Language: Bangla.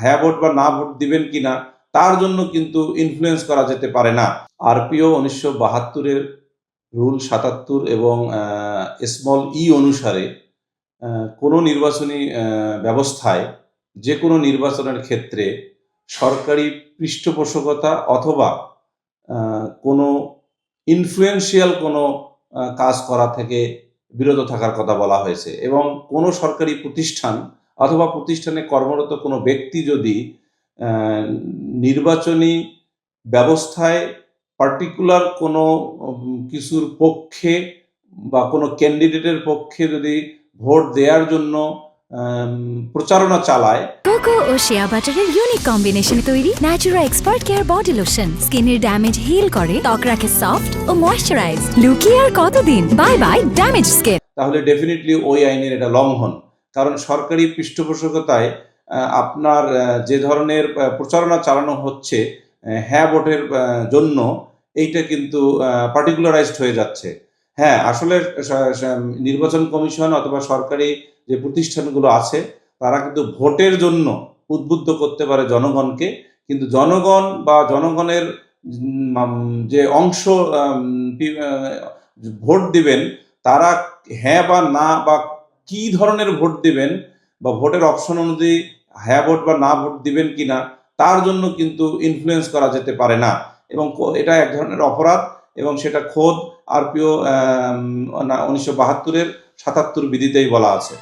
হ্যাঁ ভোট বা না ভোট দিবেন কিনা তার জন্য কিন্তু ইনফ্লুয়েন্স করা যেতে পারে না। আরপিও 1972-এর রুল 77 এবং স্মল ই অনুসারে কোনো নির্বাচনী ব্যবস্থায় যে কোনো নির্বাচনের ক্ষেত্রে সরকারি পৃষ্ঠপোষকতা অথবা কোনো ইনফ্লুয়েন্সিয়াল কোনো কাজ করা থেকে বিরত থাকার কথা বলা হয়েছে এবং কোনো সরকারি প্রতিষ্ঠান অথবা প্রতিষ্ঠানে কর্মরত কোনো ব্যক্তি যদি নির্বাচনী ব্যবস্থায় পার্টিকুলার কোনো কিছুর পক্ষে বা কোনো ক্যান্ডিডেটের পক্ষে যদি ভোট দেওয়ার জন্য প্রচারণা চালায়। কোকো ও শিয়া বাটারের ইউনিক কম্বিনেশনে তৈরি Natura expert care body lotion স্কিনের ড্যামেজ হিল করে, ত্বক রাখে সফট ও ময়েশ্চারাইজ। লুকিয়ে আর কতদিন, বাই বাই ড্যামেজ স্কিন। তাহলে ডেফিনেটলি ওই আইনের এটা লঙ্ঘন, কারণ সরকারি পৃষ্ঠপোষকতায় আপনার যে ধরনের প্রচারণা চালানো হচ্ছে হ্যাঁ ভোটের জন্য, এইটা কিন্তু পার্টিকুলারাইজড হয়ে যাচ্ছে। হ্যাঁ, আসলে নির্বাচন কমিশন অথবা সরকারি যে প্রতিষ্ঠানগুলো আছে তারা কিন্তু ভোটের জন্য উদ্বুদ্ধ করতে পারে জনগণকে, কিন্তু জনগণ বা জনগণের যে অংশ ভোট দিবেন তারা হ্যাঁ বা না বা কি ধরনের ভোট দিবেন বা ভোটের অপশন অনুযায়ী হ্যাঁ ভোট বা না ভোট দিবেন কিনা তার জন্য কিন্তু ইনফ্লুয়েন্স করা যেতে পারে না এবং এটা এক ধরনের অপরাধ এবং সেটা খোদ আরপিও 1972-এর 77 বিধিতেই বলা আছে।